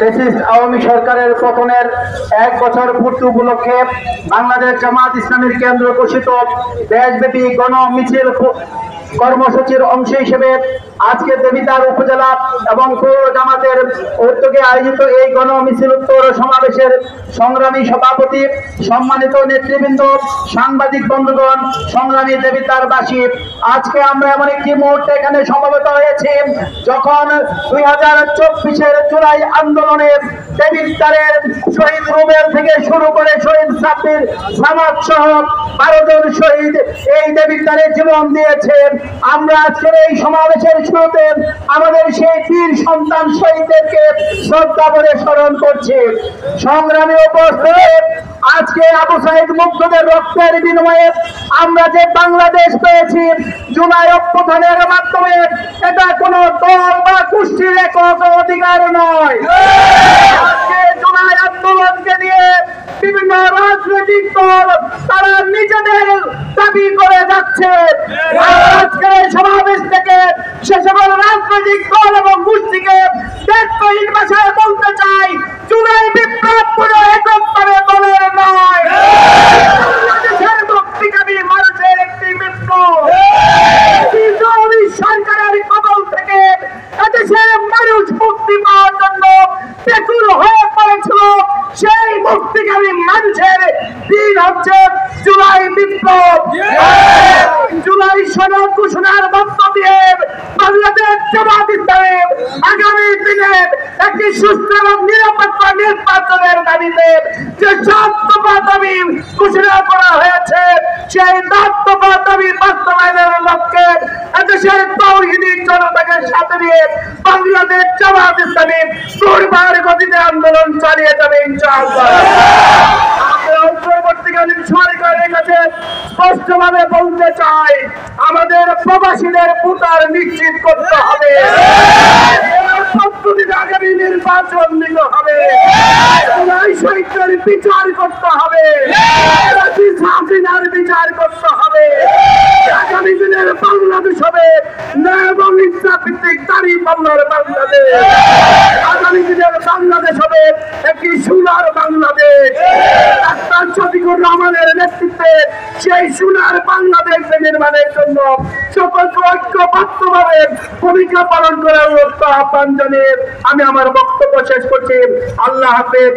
Fascist Awami সরকারের পতনের 1 বছর পূর্তি উপলক্ষে বাংলাদেশ জামাত ইসলামীর কেন্দ্র ঘোষিত দেশব্যাপী গণ মিছিল কর্মসূচির অংশ হিসেবে আজকে দেবিদ্বার উপজেলা এবং পৌর জামাতের উদ্যোগে আয়োজিত এই গণ মিছিল উত্তর সমাবেশের সংগ্রামী সভাপতি, সম্মানিত নেতৃবৃন্দ, সাংবাদিক বন্ধুগণ, সংগ্রামী দেবিদ্বারবাসী, আজকে আমরা এমন একটি মুহূর্তে এখানে সমবেত হয়েছি যখন 2024-এর জুলাই আন্দোলনে দেবিদ্বারের শহীদ রুবেল থেকে শুরু করে শহীদ সাব্বির সামাদ সহ 12 জন শহীদ এই দেবিদ্বারে জীবন দিয়েছে। আমরা আজকের এই সমাবেশের শুরুতে আমাদের সেই বীর সন্তান শহীদদেরকে শ্রদ্ধা করে স্মরণ করছি। সংগ্রামী উপস্থিতি, আজকে আবু সাইদ মুগ্ধদের রক্তের বিনিময়ে আমরা যে বাংলাদেশ পেয়েছি জুলাই অভ্যুত্থানের মাধ্যমে, এটা কোনো দল বা গোষ্ঠীর একক অধিকার নয়। আজকে জুলাই আন্দোলনকে নিয়ে বিভিন্ন রাজনৈতিক দল তারা নিজেদের দাবি করে যাচ্ছে। আজকের সমাবেশ থেকে সে সকল রাজনৈতিক দল এবং গোষ্ঠীকে দায়িত্বহীন ভাষায় বলতে চাই, জুলাই বিপ্লব পুরো এককভাবে দলের নয়, বাংলাদেশের মুক্তিকামী মানুষের একটি বিপ্লব। সরকারের কবল থেকে এদেশের মানুষ মুক্তি পাওয়ার জন্য ব্যাকুল হয়ে পড়েছিল। সেই মুক্তিকামী মানুষের দিন হচ্ছে জুলাই বিপ্লব। জুলাই সনদ ঘোষণার মধ্য দিয়ে বাংলাদেশ জামাত ইসলামী আগামী দিনে একটি সুস্থ এবং নিরাপত্ত নির্বাচনের দাবিতে যে 7 দফা দাবি ঘোষণা করা হয়েছে, সেই 7 দফা দাবি বাস্তবায়নের লক্ষ্যে এদেশের তাওহীদি জনতাকে সাথে নিয়ে বাংলাদেশ জামাত ইসলামী দুর্বার গতিতে আন্দোলন চালিয়ে যাবে ইনশাআল্লাহ। অন্তর্বর্তীকালীন সরকারের কাছে স্পষ্টভাবে বলতে চাই, আমাদের প্রবাসীদের ভোটার নিশ্চিত করতে হবে, আগামী নির্বাচন নিতে হবে, শহীদের বিচার করতে হবে, বিচার করতে হবে, আগামী দিনের বাংলাদেশ হবে ন্যায় এবং ইনসাফ ভিত্তিক দাঁড়িয়ে পাল্লার বাংলাদেশ। আগামী দিনের বাংলাদেশ হবে একটি সোনার বাংলাদেশ। ডাক্তার শফিকুর রহমানের নেতৃত্বে সেই সোনার বাংলাদেশ নির্মাণের জন্য সকলকে ঐক্যবদ্ধভাবে ভূমিকা পালন করার আহ্বান জানিয়ে আমি আমার বক্তব্য শেষ করছি। আল্লাহ হাফেজ।